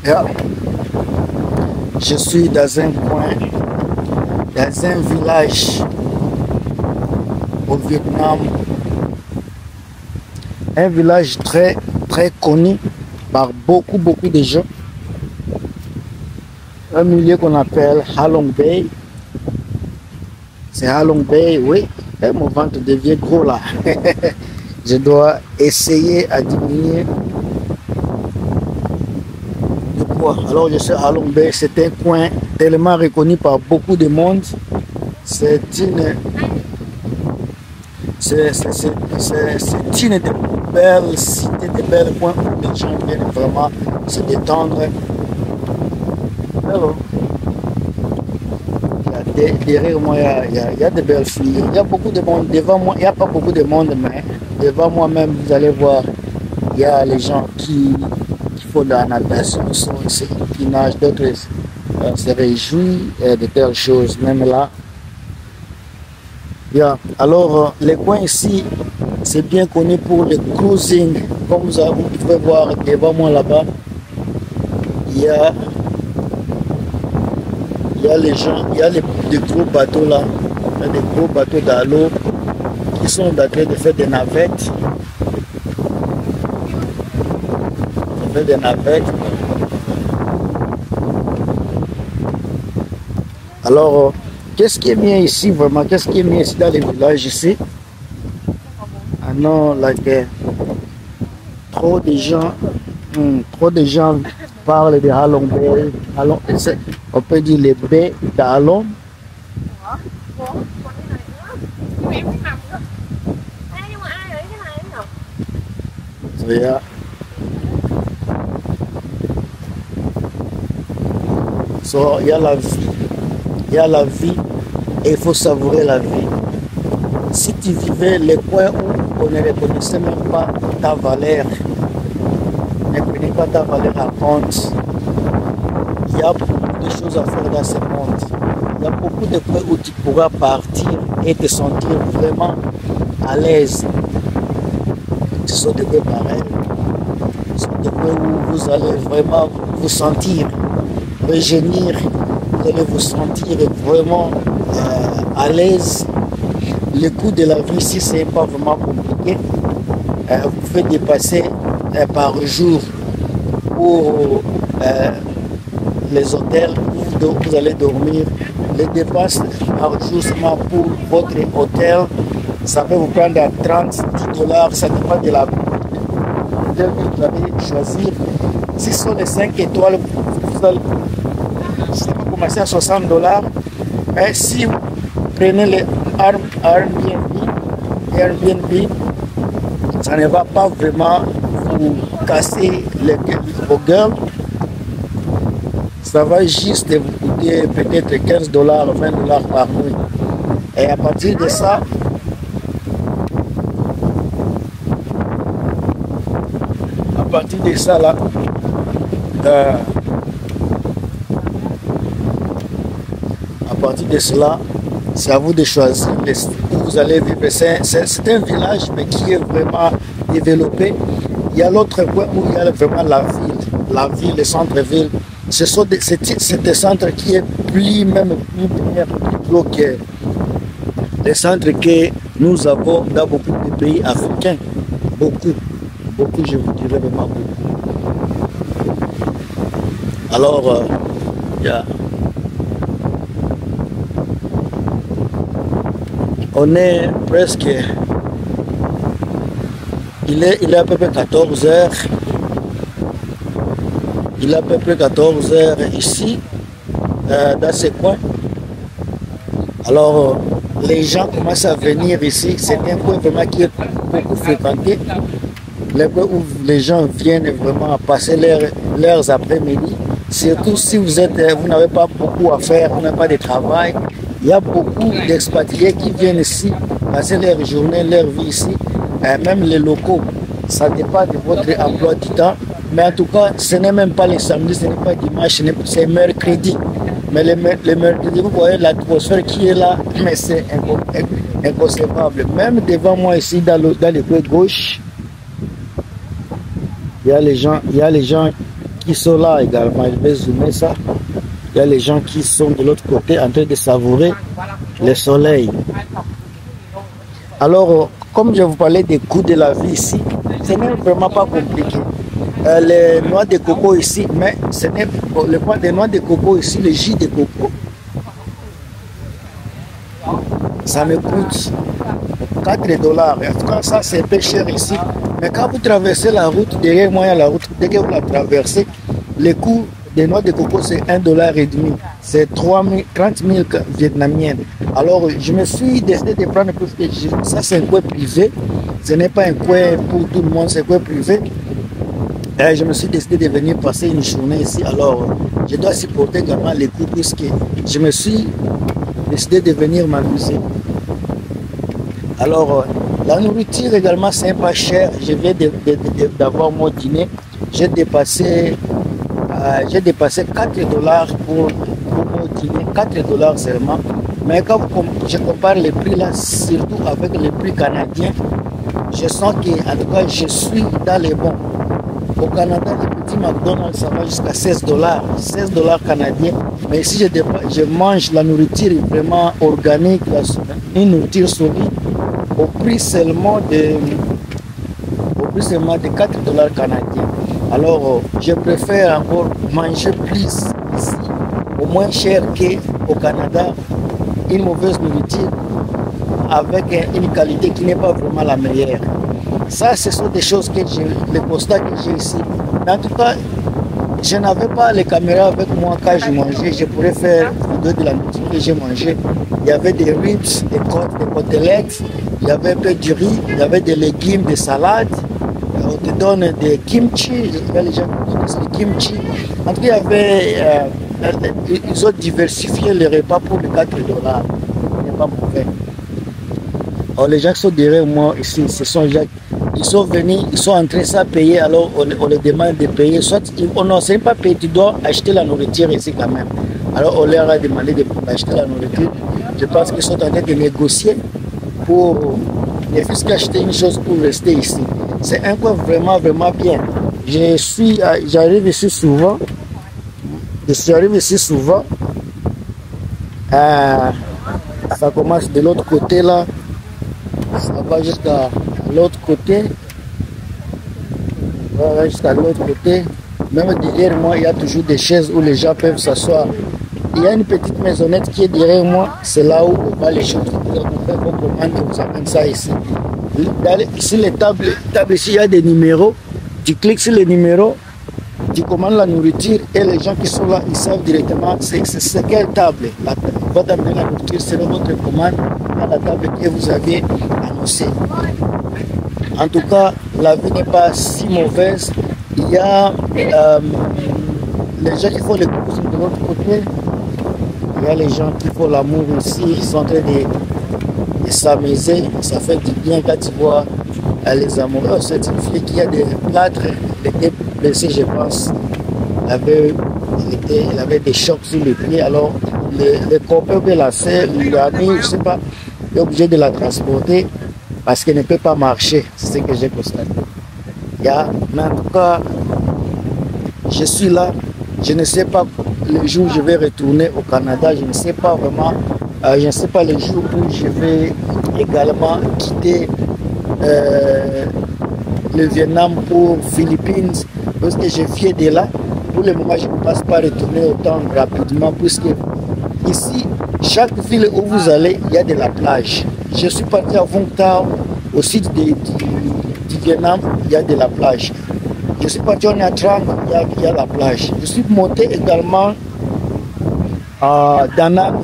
Yeah. Je suis dans un coin, dans un village au Vietnam. Un village très connu par beaucoup de gens. Un milieu qu'on appelle Ha Long Bay. C'est Ha Long Bay, oui. Et mon ventre devient gros là. Je dois essayer à diminuer le poids. Alors je suis à Ha Long Bay. C'est un coin tellement reconnu par beaucoup de monde. C'est une des belles cités, des belles coins où les gens viennent vraiment se détendre. Alors, derrière moi, il y a de belles filles. Il y a beaucoup de monde. Devant moi, il n'y a pas beaucoup de monde, mais devant moi-même, vous allez voir, il y a les gens qui font de la natation, qui nagent, d'autres se réjouissent de telles choses, même là. Yeah. Alors, les coins ici, c'est bien connu pour le cruising. Comme vous pouvez voir devant moi là-bas, il y a les gens, il y a des gros bateaux là, il y a des gros bateaux dans l'eau qui sont en train de faire des navettes. Alors, qu'est-ce qui est bien ici vraiment? Qu'est-ce qui est bien ici dans les villages ici? Ah non, la guerre. Trop de gens parlent de Ha Long Bay. On peut dire les baies d'Ha Long. Yeah. So, il y a la vie. Il y a la vie et il faut savourer la vie. Si tu vivais les coins où on ne reconnaissait même pas ta valeur, ne prenez pas ta valeur à compte, il y a beaucoup de choses à faire dans ce monde. Il y a beaucoup de coins où tu pourras partir et te sentir vraiment à l'aise. Ce sont des coins pareils. Ce sont des coins où vous allez vraiment vous sentir régénérer. Vous allez vous sentir vraiment à l'aise. Le coût de la vie ici, c'est pas vraiment compliqué. Vous pouvez dépasser par jour pour les hôtels où vous allez dormir. Les dépenses par jour seulement pour votre hôtel, ça peut vous prendre à 30 $. Ça dépend de la hôtel que vous allez choisir. Si ce sont les 5 étoiles, ça va commencer à 60 $. Mais si vous prenez les Airbnb, ça ne va pas vraiment vous casser vos gueules. Ça va juste vous coûter peut-être 15 $, 20 $ par nuit. Et à partir de ça, là, à partir de cela, c'est à vous de choisir où vous allez vivre. C'est un village, mais qui est vraiment développé. Il y a l'autre coin où il y a vraiment la ville, le centre-ville. C'est des centres qui est plus gros que les centres que nous avons dans beaucoup de pays africains. Beaucoup, je vous dirais vraiment beaucoup. Alors, on est presque, il est à peu près 14 heures. Il est à peu près 14 heures ici, dans ces coins. Alors, les gens commencent à venir ici. C'est un coin vraiment qui est beaucoup fréquenté. Les coins où les gens viennent vraiment passer leurs après-midi. Surtout si vous n'avez pas beaucoup à faire, vous n'avez pas de travail. Il y a beaucoup d'expatriés qui viennent ici, passer leur journée, leur vie ici. Même les locaux, ça dépend de votre emploi du temps. Mais en tout cas, ce n'est même pas le samedi, ce n'est pas dimanche, c'est mercredi. Mais le mercredi, vous voyez l'atmosphère qui est là, mais c'est inconcevable. Même devant moi ici, dans le coin gauche, il y a les gens qui sont là également. Je vais zoomer ça. Il y a les gens qui sont de l'autre côté en train de savourer le soleil. Alors, comme je vous parlais des coûts de la vie ici, ce n'est vraiment pas compliqué. Les noix de coco ici, mais ce n'est le point des noix de coco ici, le jus de coco. Ça me coûte 4 $. En tout cas, ça c'est un peu cher ici. Mais quand vous traversez la route, derrière moi il y a la route, dès que vous la traversez, le coût des noix de coco c'est 1,5 $. C'est 30 000 vietnamiennes. Alors je me suis décidé de prendre parce que ça c'est un coin privé. Ce n'est pas un coin pour tout le monde, c'est un coin privé. Et je me suis décidé de venir passer une journée ici. Alors je dois supporter également les coûts puisque je me suis décidé de venir m'amuser. Alors, la nourriture également, c'est pas cher. Je viens d'avoir mon dîner. J'ai dépassé 4 $ pour mon dîner. 4 $ seulement. Mais quand je compare les prix là, surtout avec les prix canadiens, je sens que, en tout cas, je suis dans les bons. Au Canada, le petit McDonald's, ça va jusqu'à 16 $. 16 $ canadiens. Mais ici, je mange la nourriture vraiment organique, une nourriture solide, au prix seulement de 4 $ canadiens. Alors, je préfère encore manger plus ici, au moins cher qu'au Canada, une mauvaise nourriture avec une qualité qui n'est pas vraiment la meilleure. Ça, ce sont des choses que les constats que j'ai ici. Mais en tout cas, je n'avais pas les caméras avec moi quand je mangeais. Je pourrais faire vidéo de la nourriture que j'ai mangée. Il y avait des ribs, des côtes, des côtelettes, il y avait un peu de riz, il y avait des légumes, des salades. On te donne des kimchi, les gens connaissent les kimchi. En tout cas, il y avait, ils ont diversifié les repas pour les 4 $. Ce n'est pas mauvais. Alors, les gens qui sont derrière moi ici, ce sont les gens. Ils sont venus, ils sont entrés sans payer, alors on les demande de payer. Soit on ne sait pas payer, tu dois acheter la nourriture ici quand même. Alors on leur a demandé d'acheter la nourriture. Je pense qu'ils sont en train de négocier pour ne fût-ce qu'acheter une chose pour rester ici. C'est un coin vraiment, vraiment bien. J'arrive ici souvent. Ça commence de l'autre côté là. Ça va jusqu'à l'autre côté. Voilà, jusqu'à l'autre côté. Même derrière moi, il y a toujours des chaises où les gens peuvent s'asseoir. Il y a une petite maisonnette qui est derrière moi. C'est là où on va les choses. On fait vos commandes, on vous amène ça ici. Ici, les tables ici, il y a des numéros. Tu cliques sur les numéros, tu commandes la nourriture et les gens qui sont là, ils savent directement c'est quelle table. On va t'amener la nourriture selon votre commande à la table que vous avez annoncée. En tout cas, la vie n'est pas si mauvaise. Il y a les gens qui font les courses de l'autre côté. Il y a les gens qui font l'amour ici. Ils sont en train de s'amuser. Ça fait du bien quand tu vois les amoureux. C'est une fille qui a des plâtres. Elle était blessée, je pense. Elle avait des chocs sur les pieds. Alors, les copains de la sœur, l'ami, je ne sais pas, est obligé de la transporter parce qu'elle ne peut pas marcher. C'est ce que j'ai constaté. Mais en tout cas, je suis là. Je ne sais pas le jour où je vais retourner au Canada. Je ne sais pas vraiment. Je ne sais pas le jour où je vais également quitter le Vietnam pour Philippines. Parce que je viens de là. Pour le moment, je ne peux pas retourner autant rapidement. Puisque ici, chaque ville où vous allez, il y a de la plage. Je suis parti à Vung Tau, au sud du Vietnam, il y a de la plage. Je suis parti en Nha Trang, il y a la plage. Je suis monté également à Da Nang,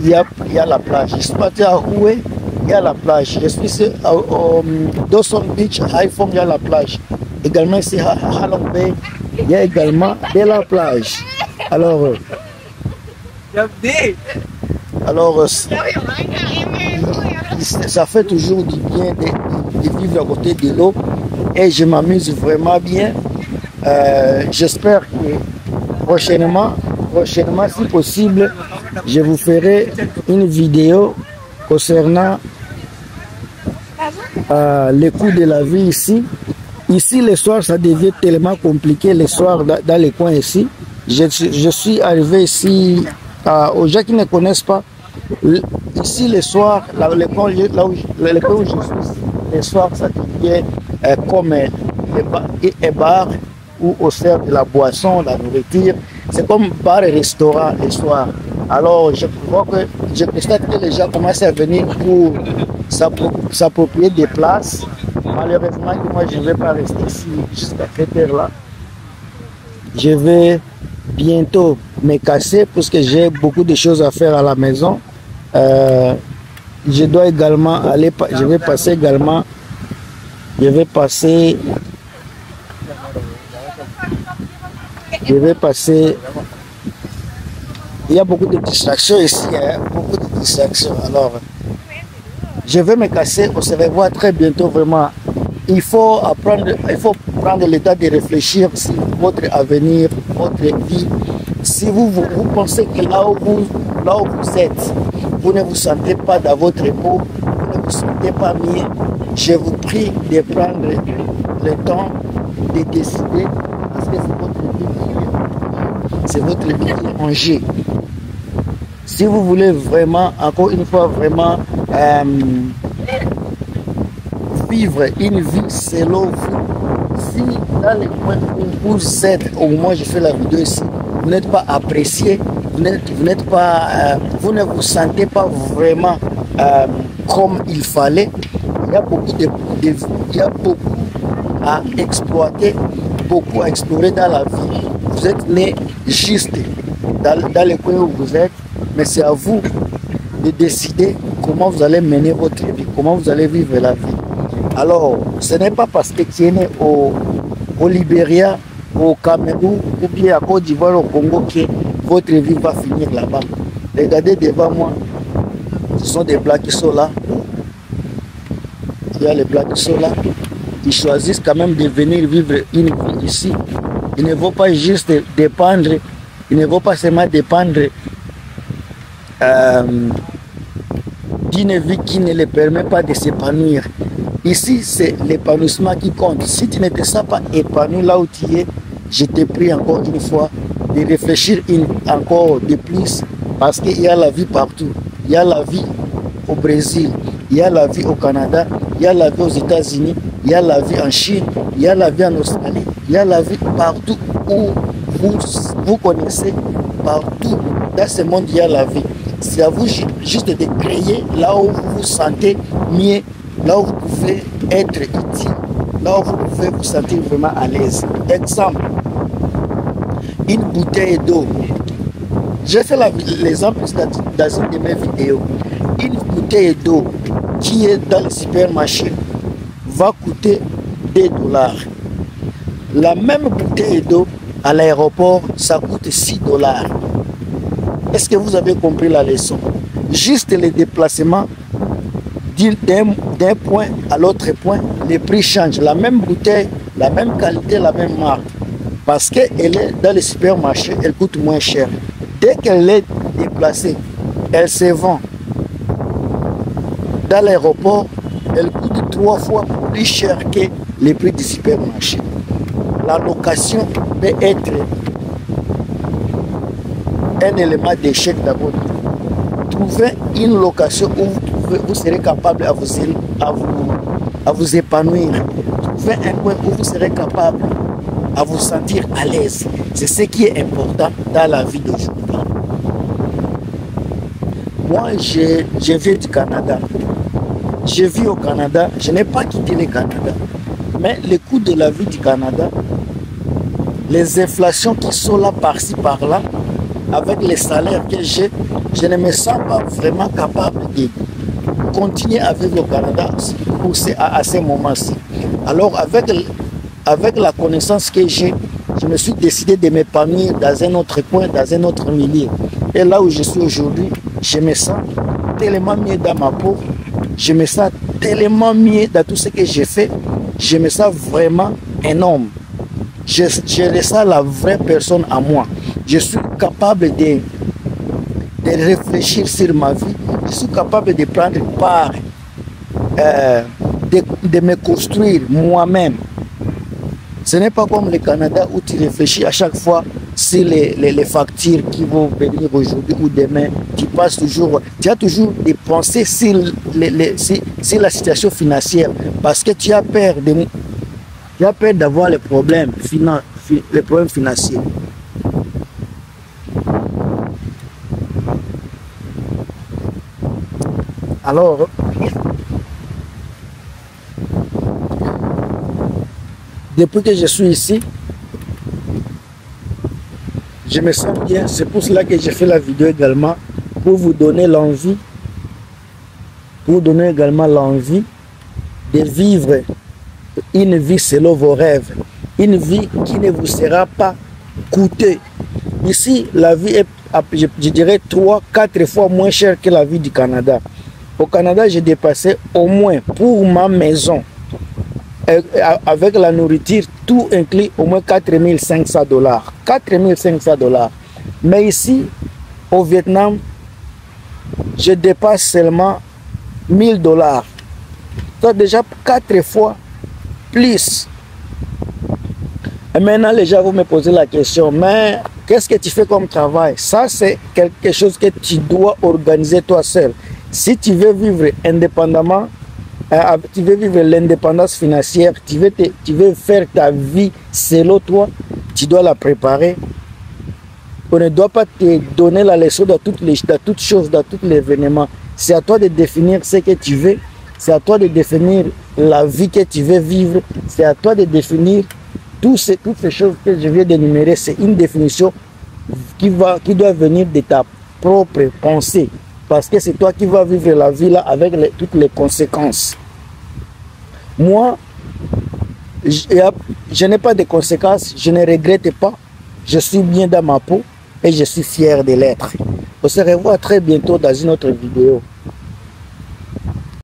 il y a la plage. Je suis parti à Hue, il y a la plage. Je suis au Dawson Beach, Haiphong, il y a la plage. Également ici à Halong Bay, il y a également de la plage. Alors ça fait toujours du bien de vivre à côté de l'eau et je m'amuse vraiment bien. J'espère que prochainement, si possible, je vous ferai une vidéo concernant les coûts de la vie ici. Ici, le soir, ça devient tellement compliqué, le soir, dans les coins ici. Je suis arrivé ici, aux gens qui ne connaissent pas, ici, le soir, le coin où je suis, le soir, ça devient comme un bar où on sert de la boisson, la nourriture. C'est comme bar et restaurant le soir. Alors, je vois que je constate que les gens commencent à venir pour s'approprier des places. Malheureusement, moi, je ne vais pas rester ici jusqu'à cette heure-là. Je vais bientôt me casser parce que j'ai beaucoup de choses à faire à la maison. Je dois également aller, je vais passer. Il y a beaucoup de distractions ici, hein? Beaucoup de distractions. Alors, je vais me casser. On se revoit très bientôt, vraiment. Il faut prendre le temps de réfléchir sur votre avenir, votre vie. Si vous pensez que là où vous êtes, vous ne vous sentez pas dans votre peau, vous ne vous sentez pas mieux, je vous prie de prendre le temps de décider parce que c'est votre vie qui est en jeu. Si vous voulez vraiment, encore une fois, vraiment vivre une vie selon vous, si dans les coins où vous êtes, au moment où je fais la vidéo ici, vous n'êtes pas apprécié, vous ne vous sentez pas vraiment comme il fallait, il y a beaucoup à exploiter, beaucoup à explorer dans la vie. Vous êtes né juste dans les coins où vous êtes, mais c'est à vous de décider comment vous allez mener votre vie, comment vous allez vivre la vie. Alors, ce n'est pas parce que tu es né au Libéria, au Cameroun ou bien à Côte d'Ivoire, au Congo, que votre vie va finir là-bas. Regardez devant moi, ce sont des Blancs qui sont là. Il y a les Blancs qui sont là. Ils choisissent quand même de venir vivre une vie ici. Ils ne vont pas juste dépendre, ils ne vont pas seulement dépendre d'une vie qui ne les permet pas de s'épanouir. Ici, c'est l'épanouissement qui compte. Si tu ne te sens pas épanoui là où tu es, je te prie encore une fois de réfléchir encore de plus parce qu'il y a la vie partout. Il y a la vie au Brésil, il y a la vie au Canada, il y a la vie aux États-Unis, il y a la vie en Chine, il y a la vie en Australie, il y a la vie partout où vous connaissez, partout dans ce monde, il y a la vie. C'est à vous juste de créer là où vous vous sentez mieux, là où vous pouvez être utile, là où vous pouvez vous sentir vraiment à l'aise. Exemple, une bouteille d'eau. J'ai fait l'exemple dans une de mes vidéos. Une bouteille d'eau qui est dans le supermarché va coûter 2 $. La même bouteille d'eau à l'aéroport, ça coûte 6 $. Est-ce que vous avez compris la leçon? Juste le déplacement d'un point à l'autre point, les prix changent. La même bouteille, la même qualité, la même marque. Parce qu'elle est dans le supermarché, elle coûte moins cher. Dès qu'elle est déplacée, elle se vend dans l'aéroport, elle coûte 3 fois plus cher que les prix du supermarché. La location peut être un élément d'échec d'abord. Trouvez une location où vous serez capable à vous épanouir. Trouvez un coin où vous serez capable à vous sentir à l'aise. C'est ce qui est important dans la vie d'aujourd'hui. Moi, je viens du Canada. Je vis au Canada. Je n'ai pas quitté le Canada. Mais le coût de la vie du Canada, les inflations qui sont là par-ci, par-là, avec les salaires que j'ai, je ne me sens pas vraiment capable de continuer à vivre au Canada à ce moment-ci. Alors, avec la connaissance que j'ai, je me suis décidé de m'épanouir dans un autre coin, dans un autre milieu. Et là où je suis aujourd'hui, je me sens tellement mieux dans ma peau, je me sens tellement mieux dans tout ce que j'ai fait, je me sens vraiment un homme. Je ressens la vraie personne à moi. Je suis capable de réfléchir sur ma vie. Je suis capable de prendre part, de me construire moi-même. Ce n'est pas comme le Canada où tu réfléchis à chaque fois sur les factures qui vont venir aujourd'hui ou demain. Tu passes toujours, tu as toujours des pensées sur, sur la situation financière parce que tu as peur d'avoir les problèmes financiers. Alors, depuis que je suis ici, je me sens bien. C'est pour cela que j'ai fait la vidéo également, pour vous donner l'envie, de vivre une vie selon vos rêves, une vie qui ne vous sera pas coûteuse. Ici, la vie est, je dirais, 3-4 fois moins chère que la vie du Canada. Au Canada, j'ai dépassé au moins pour ma maison, avec la nourriture, tout inclus, au moins 4500 $. 4500 $. Mais ici, au Vietnam, je dépasse seulement 1000 $. C'est déjà 4 fois plus. Et maintenant, les gens vont me poser la question, mais qu'est-ce que tu fais comme travail? Ça, c'est quelque chose que tu dois organiser toi seul. Si tu veux vivre indépendamment, tu veux vivre l'indépendance financière, tu veux faire ta vie selon toi, tu dois la préparer. On ne doit pas te donner la leçon dans toutes choses, dans tous les événements. C'est à toi de définir ce que tu veux, c'est à toi de définir la vie que tu veux vivre, c'est à toi de définir toutes ces choses que je viens d'énumérer. C'est une définition qui doit venir de ta propre pensée. Parce que c'est toi qui vas vivre la vie là avec toutes les conséquences. Moi, je n'ai pas de conséquences, je ne regrette pas. Je suis bien dans ma peau et je suis fier de l'être. On se revoit très bientôt dans une autre vidéo.